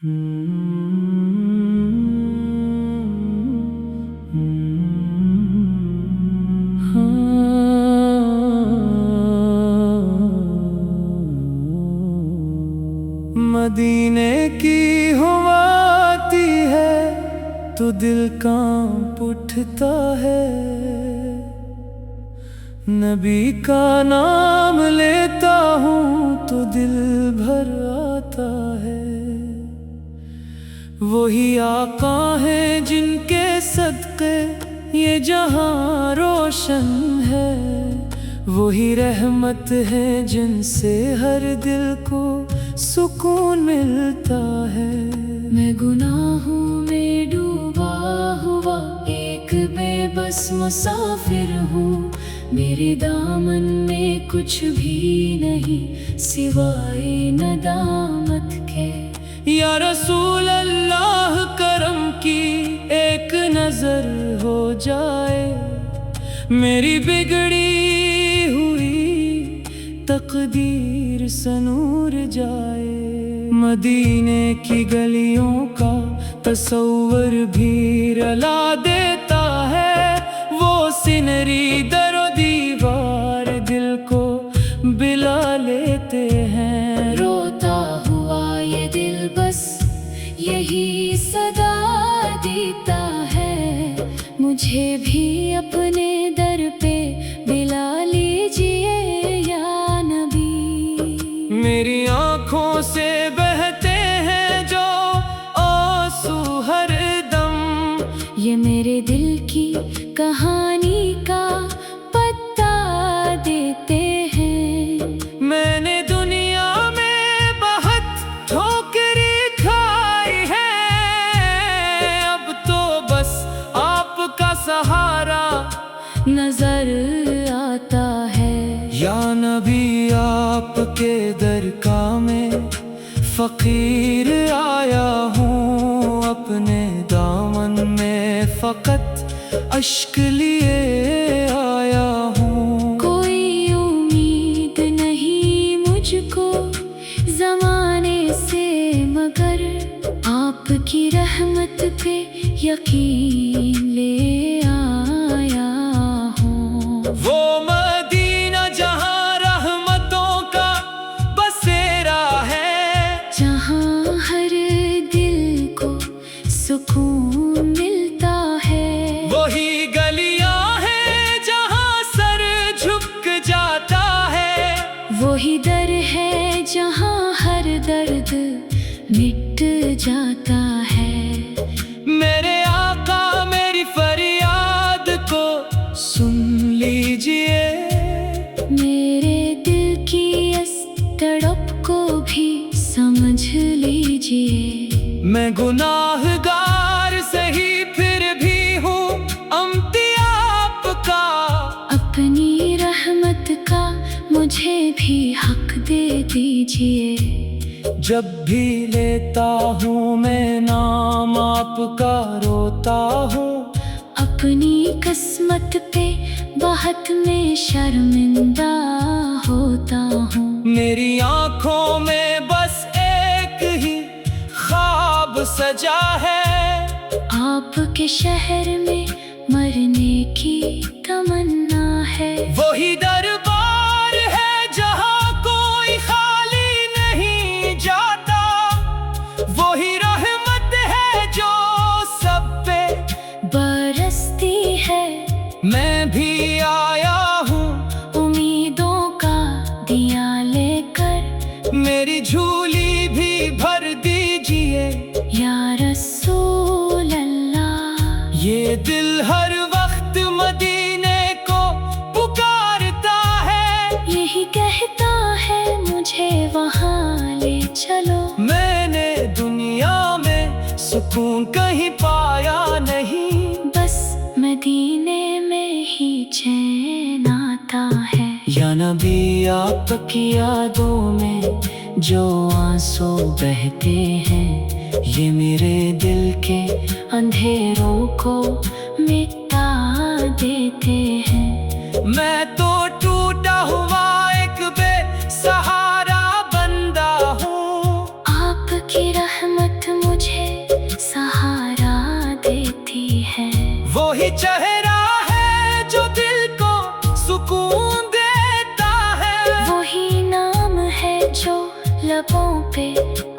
مدینے کی ہوا آتی ہے تو دل کانپ اٹھتا ہے، نبی کا نام لیتا ہوں تو دل بھر آتا ہے۔ وہی آقا ہیں جن کے صدقے یہ جہاں روشن ہے، وہی رحمت ہے جن سے ہر دل کو سکون ملتا ہے۔ میں گناہوں میں ڈوبا ہوا ایک بے بس مسافر ہوں، میرے دامن میں کچھ بھی نہیں سوائے ندامت کے۔ یا رسول اللہ کرم کی ایک نظر ہو جائے، میری بگڑی ہوئی تقدیر سنور جائے۔ مدینے کی گلیوں کا تصور بھی رلا دیتا ہے، وہ سنری در و دیوار دل کو بلا لیتے ہیں۔ روتا ہوا یہ دل بس یہی صدا دیتا ہے، مجھے بھی اپنے در پہ بلا لیجئے یا نبی۔ میری آنکھوں سے بہتے ہیں جو آنسو ہر دم، یہ میرے دل کی کہانی کا پتہ دیتے ہیں۔ میں نے دنیا میں بہت ٹھوکریں کھائی ہے، اب تو بس آپ کا سہارا نظر آتا ہے۔ یا نبی آپ کے در کا میں فقیر آیا ہوں، اپنے دامن میں فقط اشک لیے آیا ہوں۔ کوئی امید نہیں مجھ کو زمانے سے مگر آپ کی رحمت پہ یقین لے آیا ہوں۔ وہ مدینہ جہاں رحمتوں کا بسیرا ہے، جہاں ہر دل کو سکون ملتا ہے، وہی گلیاں ہیں جہاں سر جھک جاتا ہے، وہی در ہے جہاں ہر درد مٹ جاتا ہے۔ میرے آقا میری فریاد کو سن لیجئے، میرے دل کی اس تڑپ کو بھی سمجھ لیجئے۔ میں گناہ گار سہی پھر بھی ہوں امتی آپ کا، اپنی رحمت کا مجھے بھی حق دے دیجئے۔ جب بھی لیتا ہوں میں نام آپ کا روتا ہوں، اپنی قسمت پہ بہت میں شرمندہ ہوتا ہوں۔ میری آنکھوں میں بس ایک ہی خواب سجا ہے، آپ کے شہر میں مرنے کی تمنا ہے۔ وہی دربار ہے جہاں کوئی خالی نہیں جاتا، وہی رحمت ہے جو سب پہ برستی ہے۔ میں بھی آیا ہوں امیدوں کا دیا لے کر، میری جھولی بھی بھر دیجئے یا رسول اللہ۔ یہ دل ہر وقت مدینے کو پکارتا ہے، یہی کہتا ہے مجھے وہاں لے چلو۔ میں نے دنیا میں سکون کہیں پایا نہیں، بس مدینے میں ہی چین آتا ہے۔ یا نبی آپ کی یادوں میں جو آنسو بہتے ہیں، یہ میرے دل کے اندھیروں کو مٹا دیتے ہیں۔ میں تو ٹوٹا ہوا ایک بے سہارا بندہ ہوں، آپ کی رحمت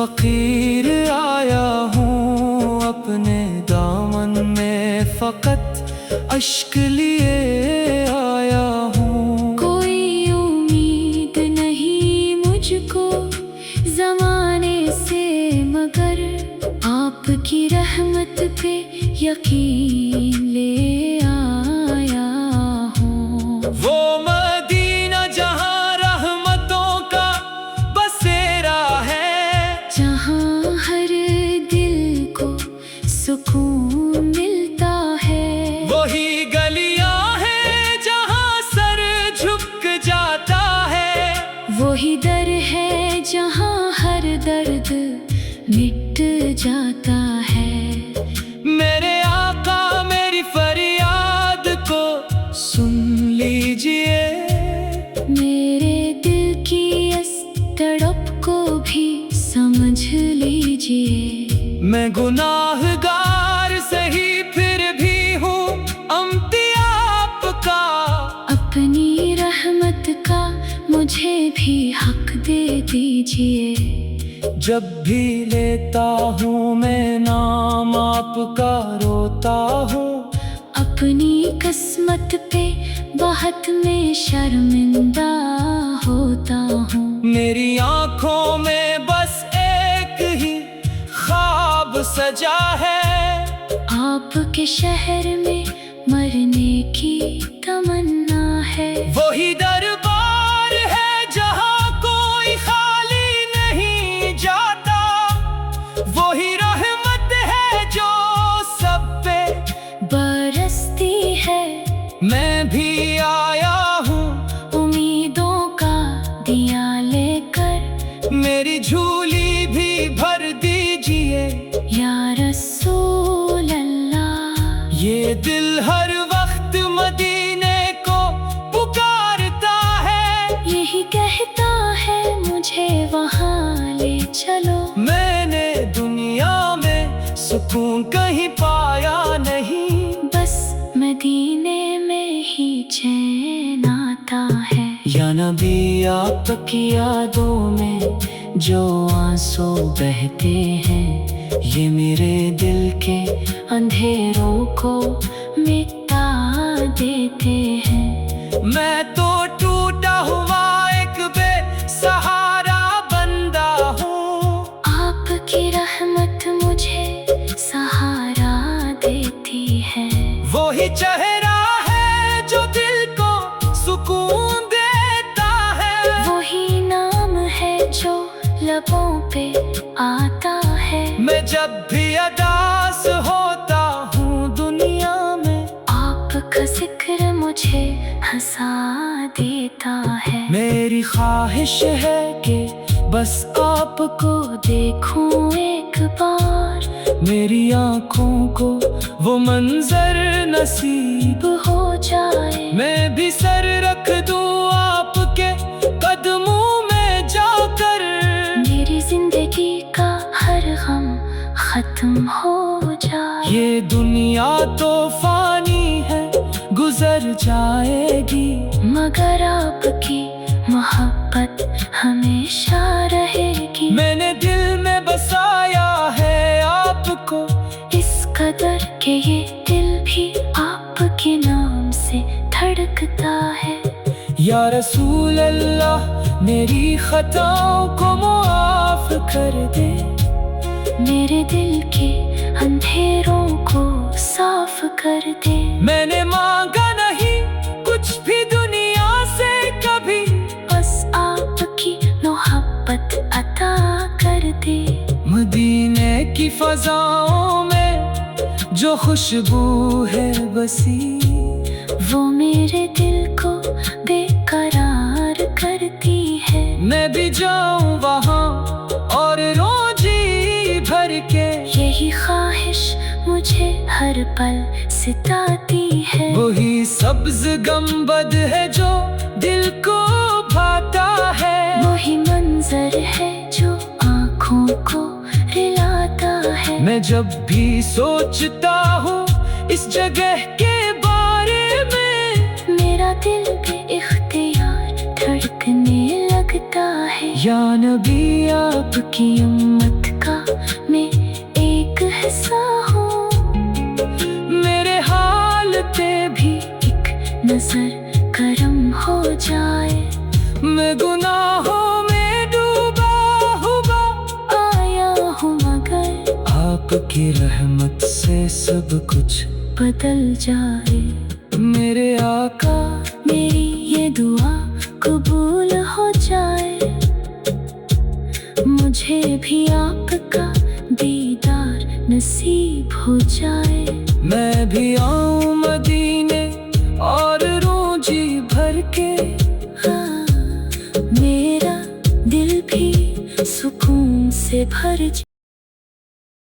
فقیر آیا ہوں اپنے دامن میں فقط اشک لیے آیا ہوں. کوئی امید نہیں مجھ کو زمانے سے مگر آپ کی رحمت پہ یقین لے آیا ہوں. وہ مدینہ جہاں رحمتوں کا بسیرا ہے، جہاں ہر دل کو سکون ملتا ہے. وہی گلیاں ہیں جہاں سر جھک جاتا ہے، وہی در ہے جہاں ہر درد مٹ جاتا ہے. میرے آقا میری فریاد کو سن لیجئے، میرے دل کی اس تڑپ کو بھی سمجھ لیجئے. میں گناہ گار سہی پھر بھی ہوں امتی آپ کا، اپنی رحمت کا مجھے بھی حق دے دیجئے. جب بھی لیتا ہوں میں نام آپ کا روتا ہوں، اپنی قسمت پہ بہت میں شرمندہ ہوتا ہوں. میری آنکھوں میں بس ایک ہی خواب سجا ہے، آپ کے شہر میں مرنے کی تمنا ہے. وہی دربار ہے جہاں کوئی خالی نہیں جاتا، وہی رحمت ہے جو سب پہ برستی ہے. میں بھی آیا ہوں امیدوں کا دیا لے کر، میری جھولی بھی بھر دیجئے. یا رسول اللہ یہ دل ہر وقت مدینے کو پکارتا ہے، یہی کہتا ہے مجھے وہاں لے چلو. میں نے دنیا میں سکون کہیں پایا نہیں، بس مدینے میں ہی چین آتا ہے. یا نبی آپ کی یادوں میں جو آنسو بہتے ہیں، یہ میرے دل کے اندھیروں کو مٹا دیتے ہیں. میں تو ٹوٹا ہوا ایک بے سہارا بندہ ہوں، آپ کی رحمت مجھے سہارا دیتی ہے. وہی چہرہ ہے جو دل کو سکون دیتا ہے، وہی نام ہے جو لبوں پہ آتا ہے. میں جب بھی اداس ہوتا ہوں دنیا میں، آپ کا ذکر مجھے ہنسا دیتا ہے. میری خواہش ہے کہ بس آپ کو دیکھوں ایک بار، میری آنکھوں کو وہ منظر نصیب ہو جائے. میں بھی سر رکھ دوں آپ کے قدموں میں جا کر، میری زندگی کا ہر غم ختم ہو جائے. یہ دنیا تو فانی ہے گزر جائے گی، مگر آپ کی محبت ہمیشہ رہے گی. میں نے دل میں بسایا ہے آپ کو اس قدر کہ یہ دل بھی آپ کے نام سے دھڑکتا ہے. یا رسول اللہ میری خطاؤں کو معاف کر دے، میرے دل کے اندھیروں کو صاف کر دے. میں نے مانگا نہیں کچھ بھی دنیا سے کبھی، بس آپ کی محبت عطا کر دے. مدینے کی فضاؤں میں جو خوشبو ہے بسی، وہ میرے دل کو بے قرار کرتی ہے. میں بھی جاؤں وہاں اور رو جی بھر کے، یہی خواہش مجھے ہر پل ستاتی ہے. وہی سبز گنبد ہے جو دل کو بھاتا ہے، وہی منظر ہے جو آنکھوں کو رلاتا ہے. میں جب بھی سوچتا ہوں اس جگہ کے بارے میں، میرا دل بے اختیار دھڑکنے لگتا دھڑکتا ہے، یا نبی آپ کی امت کا میں ایک حصہ ہوں، میرے حال پہ بھی ایک نظر کرم ہو جائے، میں گناہوں میں ڈوبا ہوا آیا ہوں مگر آپ کی رحمت سے سب کچھ بدل جائے، میرے آقا میری یہ دعا قبول ہو جائے، مجھے بھی آپ کا دیدار نصیب ہو جائے، میں بھی آؤں مدینے اور روں جی بھر کے، ہاں میرا دل بھی سکون سے بھر